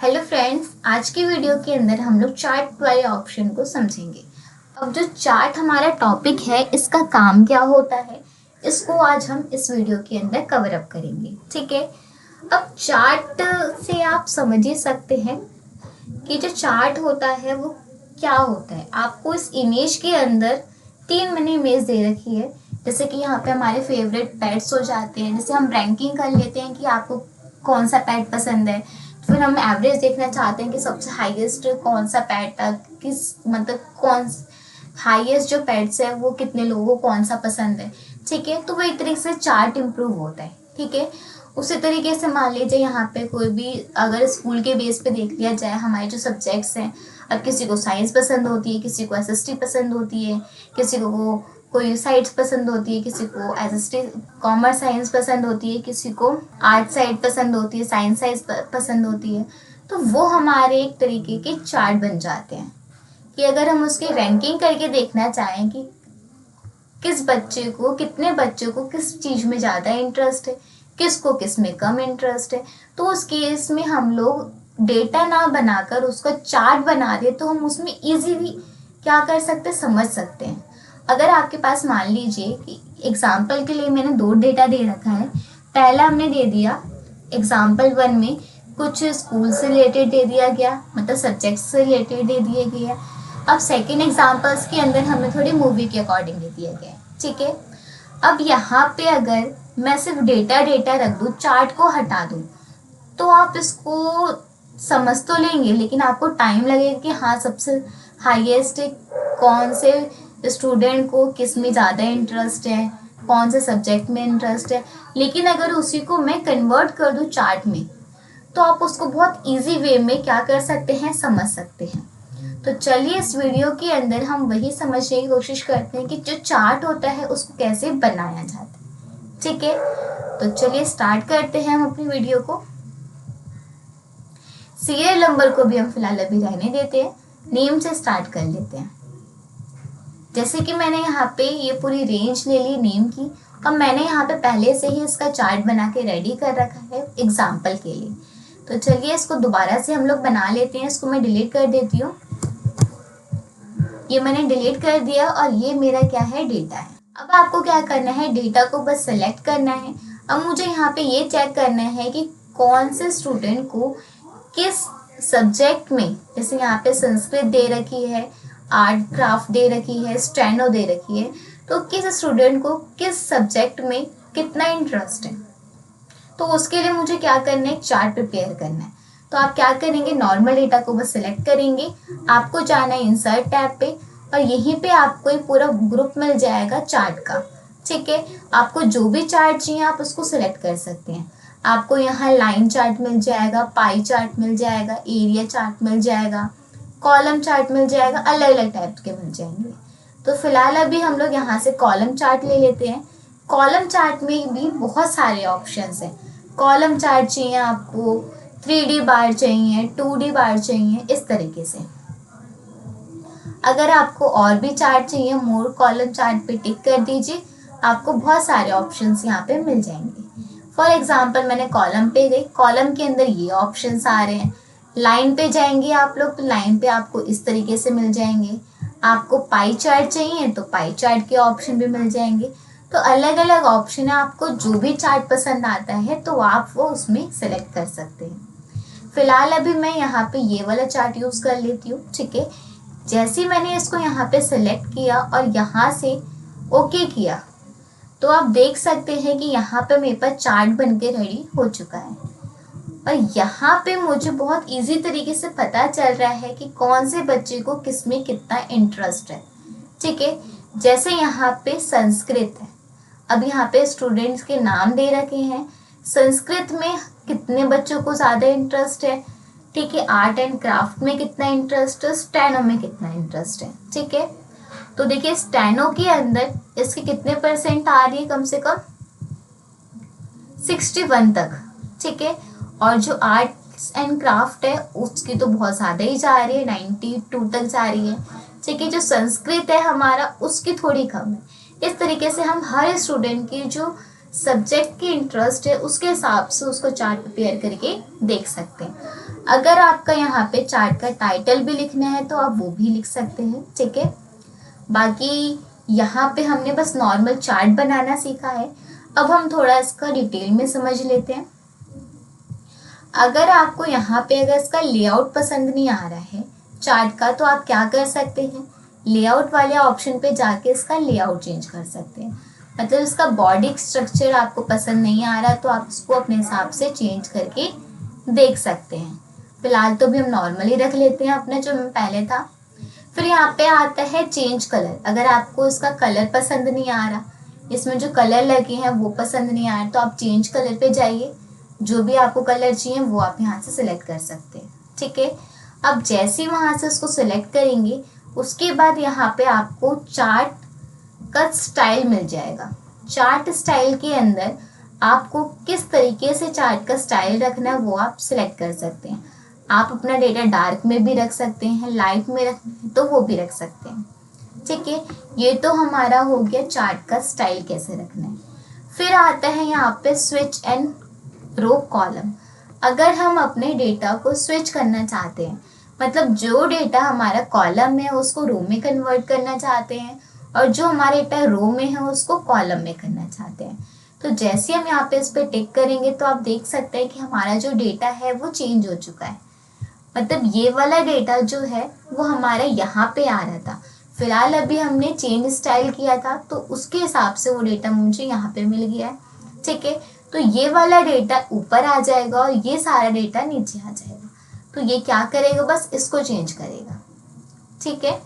Hello friends, आज की video के अंदर हम लोग चार्ट वाले ऑप्शन को समझेंगे। अब जो चार्ट हमारा टॉपिक है, इसका काम क्या होता है, इसको आज हम इस वीडियो के अंदर कवर अप करेंगे। ठीक है। अब चार्ट से आप समझ ही सकते हैं कि जो चार्ट होता है वो क्या होता है। आपको इस इमेज के अंदर तीन मैंने इमेज दे रखी है। जैसे कि यहाँ पे हमारे फेवरेट पेट्स हो जाते हैं। जैसे हम रैंकिंग कर लेते हैं कि आपको कौन सा पेट पसंद है, फिर हम एवरेज देखना चाहते हैं कि सबसे हाईएस्ट कौन सा पेट है, किस मतलब कौन हाईएस्ट जो पेट्स है वो कितने लोगों को कौन सा पसंद है। ठीक है, तो वो एक तरीके से चार्ट इम्प्रूव होता है। ठीक है, उसी तरीके से मान लीजिए यहाँ पे कोई भी अगर स्कूल के बेस पे देख लिया जाए, हमारे जो सब्जेक्ट्स हैं, अब किसी को साइंस पसंद होती है, किसी को एसएसटी पसंद होती है, किसी को कोई साइंस पसंद होती है, किसी को एसएसटी कॉमर्स साइंस पसंद होती है, किसी को आर्ट साइड पसंद होती है, साइंस साइंस पसंद होती है। तो वो हमारे एक तरीके के चार्ट बन जाते हैं कि अगर हम उसकी रैंकिंग करके देखना चाहें कि किस बच्चे को कितने बच्चों को किस चीज़ में ज़्यादा इंटरेस्ट है, किसको किस में कम इंटरेस्ट है, तो उस केस में हम लोग डेटा ना बनाकर उसका चार्ट बना दे तो हम उसमें इजीली क्या कर सकते, समझ सकते हैं। अगर आपके पास मान लीजिए कि एग्जाम्पल के लिए मैंने दो डेटा दे रखा है। पहला हमने दे दिया एग्जाम्पल 1 में कुछ स्कूल से रिलेटेड दे दिया गया, मतलब सब्जेक्ट से रिलेटेड दे दिए गए। अब सेकेंड एग्जाम्पल्स के अंदर हमें थोड़ी मूवी के अकॉर्डिंग दे दिया गया है। ठीक है, अब यहाँ पे अगर मैं सिर्फ डेटा डेटा रख दूँ, चार्ट को हटा दूँ, तो आप इसको समझ तो लेंगे, लेकिन आपको टाइम लगेगा कि हाँ सबसे हाईएस्ट कौन से स्टूडेंट को किस में ज़्यादा इंटरेस्ट है, कौन से सब्जेक्ट में इंटरेस्ट है। लेकिन अगर उसी को मैं कन्वर्ट कर दूँ चार्ट में, तो आप उसको बहुत इजी वे में क्या कर सकते हैं, समझ सकते हैं। तो चलिए इस वीडियो के अंदर हम वही समझने की कोशिश करते हैं कि जो चार्ट होता है उसको कैसे बनाया जाता है। ठीक है, तो चलिए स्टार्ट करते हैं हम अपनी वीडियो को। सीरियल नंबर को भी हम फिलहाल अभी रहने देते हैं, नेम से स्टार्ट कर लेते हैं। जैसे कि मैंने यहाँ पे ये पूरी रेंज ले ली नेम की, और मैंने यहाँ पे पहले से ही इसका चार्ट बना के रेडी कर रखा है एग्जाम्पल के लिए। तो चलिए इसको दोबारा से हम लोग बना लेते हैं। इसको मैं डिलीट कर देती हूँ। ये मैंने डिलीट कर दिया और ये मेरा क्या है, डेटा है। अब आपको क्या करना है, डेटा को बस सेलेक्ट करना है। अब मुझे यहाँ पे ये चेक करना है कि कौन से स्टूडेंट को किस सब्जेक्ट में, जैसे यहाँ पे संस्कृत दे रखी है, आर्ट क्राफ्ट दे रखी है, स्टेनो दे रखी है, तो किस स्टूडेंट को किस सब्जेक्ट में कितना इंटरेस्ट है। तो उसके लिए मुझे क्या करना है, एक चार्ट प्रिपेयर करना है। तो आप क्या करेंगे, नॉर्मल डेटा को बस सिलेक्ट करेंगे, आपको जाना है इंसर्ट टैब पे, और यहीं पे आपको एक पूरा ग्रुप मिल जाएगा चार्ट का। ठीक है, आपको जो भी चार्ट चाहिए आप उसको सिलेक्ट कर सकते हैं। आपको यहाँ लाइन चार्ट मिल जाएगा, पाई चार्ट मिल जाएगा, एरिया चार्ट मिल जाएगा, कॉलम चार्ट मिल जाएगा, अलग अलग टाइप के मिल जाएंगे। तो फिलहाल अभी हम लोग यहाँ से कॉलम चार्ट ले लेते हैं। कॉलम चार्ट में भी बहुत सारे ऑप्शंस हैं। कॉलम चार्ट चाहिए आपको, 3D बार चाहिए, 2D बार चाहिए, इस तरीके से। अगर आपको और भी चार्ट चाहिए, मोर कॉलम चार्ट पे टिक कर दीजिए, आपको बहुत सारे ऑप्शंस यहाँ पे मिल जाएंगे। फॉर एग्जांपल मैंने कॉलम पे गई, कॉलम के अंदर ये ऑप्शंस आ रहे हैं। लाइन पे जाएंगे आप लोग तो लाइन पे आपको इस तरीके से मिल जाएंगे। आपको पाई चार्ट चाहिए तो पाई चार्ट के ऑप्शन भी मिल जाएंगे। तो अलग अलग ऑप्शन है, आपको जो भी चार्ट पसंद आता है तो आप वो उसमें सेलेक्ट कर सकते हैं। फिलहाल अभी मैं यहाँ पे ये वाला चार्ट यूज़ कर लेती हूँ। ठीक है, जैसे ही मैंने इसको यहाँ पे सेलेक्ट किया और यहाँ से ओके किया, तो आप देख सकते हैं कि यहाँ पे मेरे पास चार्ट बन के रेडी हो चुका है। और यहाँ पे मुझे बहुत इजी तरीके से पता चल रहा है कि कौन से बच्चे को किस में कितना इंटरेस्ट है। ठीक है, जैसे यहाँ पे संस्कृत है, अब यहाँ पे स्टूडेंट्स के नाम दे रखे हैं। संस्कृत में कितने बच्चों को ज़्यादा इंटरेस्ट है। ठीक है, आर्ट एंड क्राफ्ट में कितना इंटरेस्ट है, स्टेनो में कितना इंटरेस्ट है। ठीक है, तो देखिए स्टेनो के अंदर इसके कितने परसेंट आ रही है, कम से कम 61 तक। ठीक है, और जो आर्ट्स एंड क्राफ्ट है उसकी तो बहुत ज़्यादा ही जा रही है, 92 तक जा रही है। ठीक है, जो संस्कृत है हमारा उसकी थोड़ी कम है। इस तरीके से हम हर स्टूडेंट की जो सब्जेक्ट की इंटरेस्ट है उसके हिसाब से उसको चार्ट प्रिपेयर करके देख सकते हैं। अगर आपका यहाँ पे चार्ट का टाइटल भी लिखना है तो आप वो भी लिख सकते हैं, ठीक है। बाकी यहाँ पे हमने बस नॉर्मल चार्ट बनाना सीखा है। अब हम थोड़ा इसका डिटेल में समझ लेते हैं। अगर आपको यहाँ पे अगर इसका लेआउट पसंद नहीं आ रहा है चार्ट का, तो आप क्या कर सकते हैं, लेआउट वाले ऑप्शन पे जाके इसका लेआउट चेंज कर सकते हैं। मतलब इसका बॉडी स्ट्रक्चर आपको पसंद नहीं आ रहा तो आप उसको अपने हिसाब से चेंज करके देख सकते हैं। फिलहाल तो भी हम नॉर्मली रख लेते हैं अपना जो पहले था। फिर यहाँ पे आता है चेंज कलर। अगर आपको इसका कलर पसंद नहीं आ रहा, इसमें जो कलर लगे हैं वो पसंद नहीं आ रहा, तो आप चेंज कलर पे जाइए। जो भी आपको कलर चाहिए वो आप यहाँ से सिलेक्ट कर सकते हैं, ठीक है। अब जैसे ही वहाँ से उसको सिलेक्ट करेंगे उसके बाद यहाँ पे आपको चार्ट का स्टाइल मिल जाएगा। चार्ट स्टाइल के अंदर आपको किस तरीके से चार्ट का स्टाइल रखना है वो आप सिलेक्ट कर सकते हैं। आप अपना डेटा डार्क में भी रख सकते हैं, लाइट में रखना है तो वो भी रख सकते हैं, ठीक है। ये तो हमारा हो गया चार्ट का स्टाइल कैसे रखना है। फिर आता है यहाँ पे स्विच एंड रो कॉलम। अगर हम अपने डेटा को स्विच करना चाहते हैं, मतलब जो डेटा हमारा कॉलम में है उसको रो में कन्वर्ट करना चाहते हैं और जो हमारा डेटा रो में है उसको कॉलम में करना चाहते हैं, तो जैसे हम यहाँ पे इस पर टिक करेंगे तो आप देख सकते हैं कि हमारा जो डेटा है वो चेंज हो चुका है। मतलब ये वाला डेटा जो है वो हमारा यहाँ पे आ रहा था, फिलहाल अभी हमने चेंज स्टाइल किया था तो उसके हिसाब से वो डेटा मुझे यहाँ पे मिल गया है, ठीक है। तो ये वाला डेटा ऊपर आ जाएगा और ये सारा डेटा नीचे आ जाएगा। तो ये क्या करेगा, बस इसको चेंज करेगा, ठीक है।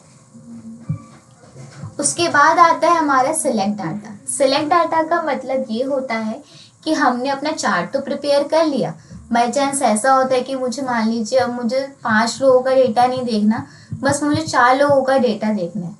उसके बाद आता है हमारा सिलेक्ट डाटा। सिलेक्ट डाटा का मतलब ये होता है कि हमने अपना चार्ट तो प्रिपेयर कर लिया, बाई चांस ऐसा होता है कि मुझे मान लीजिए अब मुझे 5 लोगों का डेटा नहीं देखना, बस मुझे 4 लोगों का डेटा देखना है,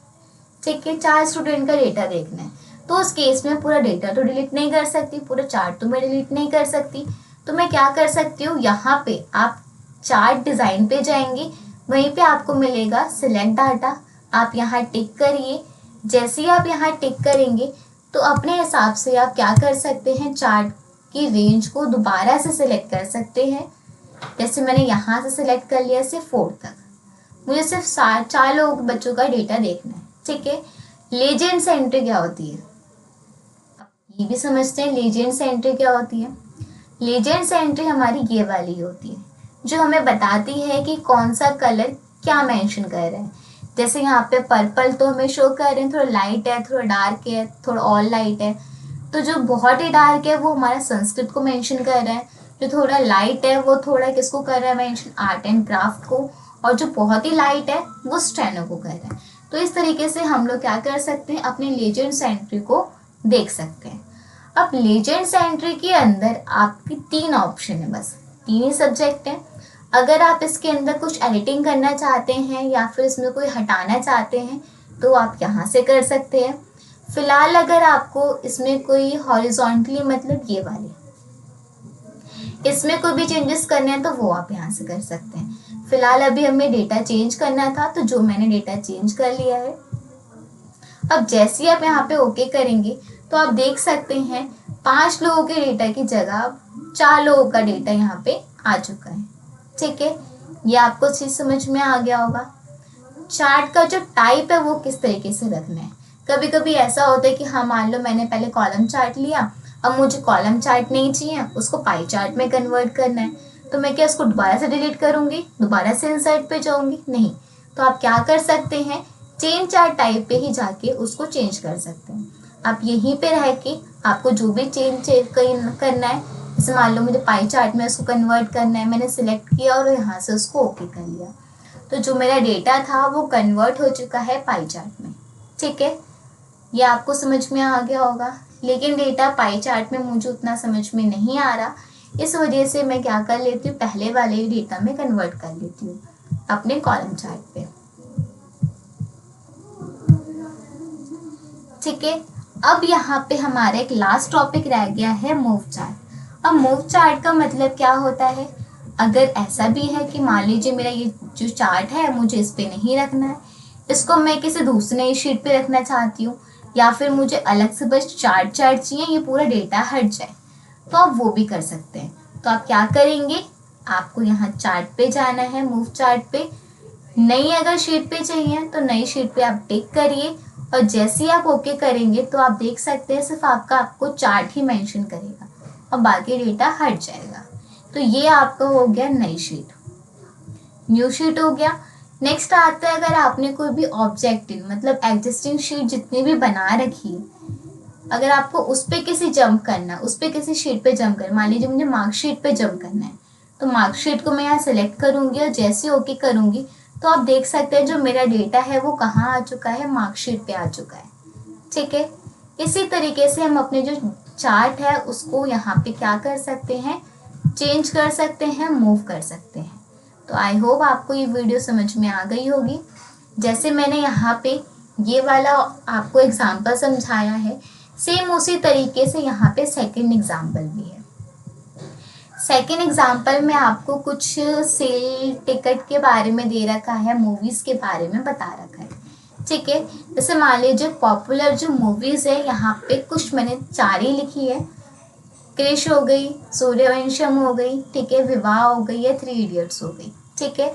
ठीक है, 4 स्टूडेंट का डेटा देखना है। तो उस केस में पूरा डेटा तो डिलीट नहीं कर सकती, पूरा चार्ट तो मैं डिलीट नहीं कर सकती। तो मैं क्या कर सकती हूँ, यहाँ पे आप चार्ट डिज़ाइन पे जाएंगे, वहीं पे आपको मिलेगा सिलेक्ट डाटा। आप यहाँ टिक करिए। जैसे ही आप यहाँ टिक करेंगे तो अपने हिसाब से आप क्या कर सकते हैं, चार्ट की रेंज को दोबारा से सिलेक्ट कर सकते हैं। जैसे मैंने यहाँ से सिलेक्ट कर लिया सिर्फ 4 तक, मुझे सिर्फ 4 लोगों बच्चों का डेटा देखना है, ठीक है। लीजेंड्स एंट्री क्या होती है, ये भी समझते हैं लीजेंड्स एंट्री क्या होती है। लीजेंड्स एंट्री हमारी ये वाली होती है जो हमें बताती है कि कौन सा कलर क्या मेंशन कर रहे हैं। जैसे यहाँ पे पर्पल तो हमें शो कर रहे हैं, थोड़ा लाइट है, थोड़ा डार्क है, थोड़ा ऑल लाइट है। तो जो बहुत ही डार्क है वो हमारा संस्कृत को मेंशन कर रहा है, जो थोड़ा लाइट है वो थोड़ा किसको कर रहा है मेंशन, आर्ट एंड क्राफ्ट को, और जो बहुत ही लाइट है वो स्टेनो को कर रहा है। तो इस तरीके से हम लोग क्या कर सकते हैं, अपने लीजेंड्स एंट्री को देख सकते हैं। अब लीजेंड्स एंट्री के अंदर आपकी 3 ऑप्शन है, बस 3 ही सब्जेक्ट हैं। अगर आप इसके अंदर कुछ एडिटिंग करना चाहते हैं या फिर इसमें कोई हटाना चाहते हैं तो आप यहाँ से कर सकते हैं। फिलहाल अगर आपको इसमें कोई हॉरिजॉन्टली मतलब ये वाले इसमें कोई भी चेंजेस करने हैं तो वो आप यहाँ से कर सकते हैं। फिलहाल अभी हमें डेटा चेंज करना था तो जो मैंने डेटा चेंज कर लिया है। अब जैसे ही आप यहाँ पे ओके करेंगे तो आप देख सकते हैं 5 लोगों के डेटा की जगह 4 लोगों का डेटा यहाँ पे आ चुका है, ठीक है। ये आपको चीज समझ में आ गया होगा। चार्ट का जो टाइप है वो किस तरीके से रखना है। कभी कभी ऐसा होता है कि हाँ मान लो मैंने पहले कॉलम चार्ट लिया, अब मुझे कॉलम चार्ट नहीं चाहिए, उसको पाई चार्ट में कन्वर्ट करना है, तो मैं क्या उसको दोबारा से डिलीट करूंगी, दोबारा से इंसर्ट पे जाऊंगी, नहीं। तो आप क्या कर सकते हैं, चेंज चार्ट टाइप पे ही जाके उसको चेंज कर सकते हैं। आप यहीं पे रह के आपको जो भी चेंज करना है, जैसे मान लो मुझे पाई चार्ट में उसको कन्वर्ट करना है, मैंने सिलेक्ट किया और यहाँ से उसको ओके कर लिया, तो जो मेरा डेटा था वो कन्वर्ट हो चुका है पाई चार्ट में, ठीक है। ये आपको समझ में आ गया होगा। लेकिन डेटा पाई चार्ट में मुझे उतना समझ में नहीं आ रहा, इस वजह से मैं क्या कर लेती हूँ, पहले वाले डेटा में कन्वर्ट कर लेती हूँ अपने कॉलम चार्ट पे, ठीक है। अब यहाँ पे हमारा एक लास्ट टॉपिक रह गया है मूव चार्ट। अब मूव चार्ट का मतलब क्या होता है, अगर ऐसा भी है कि मान लीजिए मेरा ये जो चार्ट है मुझे इस पे नहीं रखना है, इसको मैं किसी दूसरे शीट पे रखना चाहती हूँ, या फिर मुझे अलग से बस चार्ट चाहिए, ये पूरा डेटा हट जाए, तो आप वो भी कर सकते हैं। तो आप क्या करेंगे, आपको यहाँ चार्ट पे जाना है, मूव चार्ट पे। नई अगर शीट पे चाहिए तो नई शीट पे आप टिक करिए और जैसे ही आप ओके करेंगे तो आप देख सकते हैं सिर्फ आपको चार्ट ही मेंशन करेगा और बाकी डेटा हट जाएगा। तो ये आपका हो गया नई शीट, न्यू शीट हो गया। नेक्स्ट आता है अगर आपने कोई भी ऑब्जेक्टिव मतलब एग्जिस्टिंग शीट जितनी भी बना रखी है, अगर आपको उस पर किसी जंप करना है, उस पर किसी शीट पे जंप करना, मान लीजिए मुझे मार्कशीट पे जंप करना है तो मार्कशीट को मैं यहाँ सेलेक्ट करूंगी और जैसे ओके करूंगी तो आप देख सकते हैं जो मेरा डेटा है वो कहाँ आ चुका है, मार्कशीट पे आ चुका है। ठीक है, इसी तरीके से हम अपने जो चार्ट है उसको यहाँ पे क्या कर सकते हैं, चेंज कर सकते हैं, मूव कर सकते हैं। तो आई होप आपको ये वीडियो समझ में आ गई होगी। जैसे मैंने यहाँ पे ये वाला आपको एग्जाम्पल समझाया है, सेम उसी तरीके से यहाँ पे सेकंड एग्जाम्पल भी है। सेकंड एग्जाम्पल में आपको कुछ सेल टिकट के बारे में दे रखा है, मूवीज के बारे में बता रखा है। ठीक है, जैसे मान लीजिए पॉपुलर जो मूवीज है यहाँ पे कुछ मैंने 4 ही लिखी है। क्रिश हो गई, सूर्यवंशम हो गई, ठीक है, विवाह हो गई या 3 इडियट्स हो गई। ठीक है,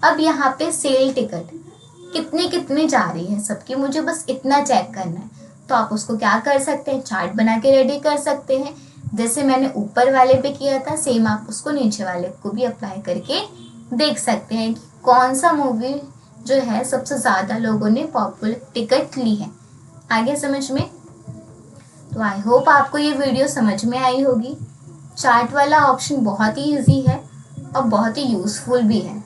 अब यहाँ पे सेल टिकट कितनी कितनी जा रही है सबकी, मुझे बस इतना चेक करना है। तो आप उसको क्या कर सकते हैं, चार्ट बना के रेडी कर सकते हैं। जैसे मैंने ऊपर वाले पे किया था सेम आप उसको नीचे वाले को भी अप्लाई करके देख सकते हैं कि कौन सा मूवी जो है सबसे ज़्यादा लोगों ने पॉपुलर टिकट ली है। आगे समझ में? तो आई होप आपको ये वीडियो समझ में आई होगी। चार्ट वाला ऑप्शन बहुत ही ईजी है और बहुत ही यूज़फुल भी है।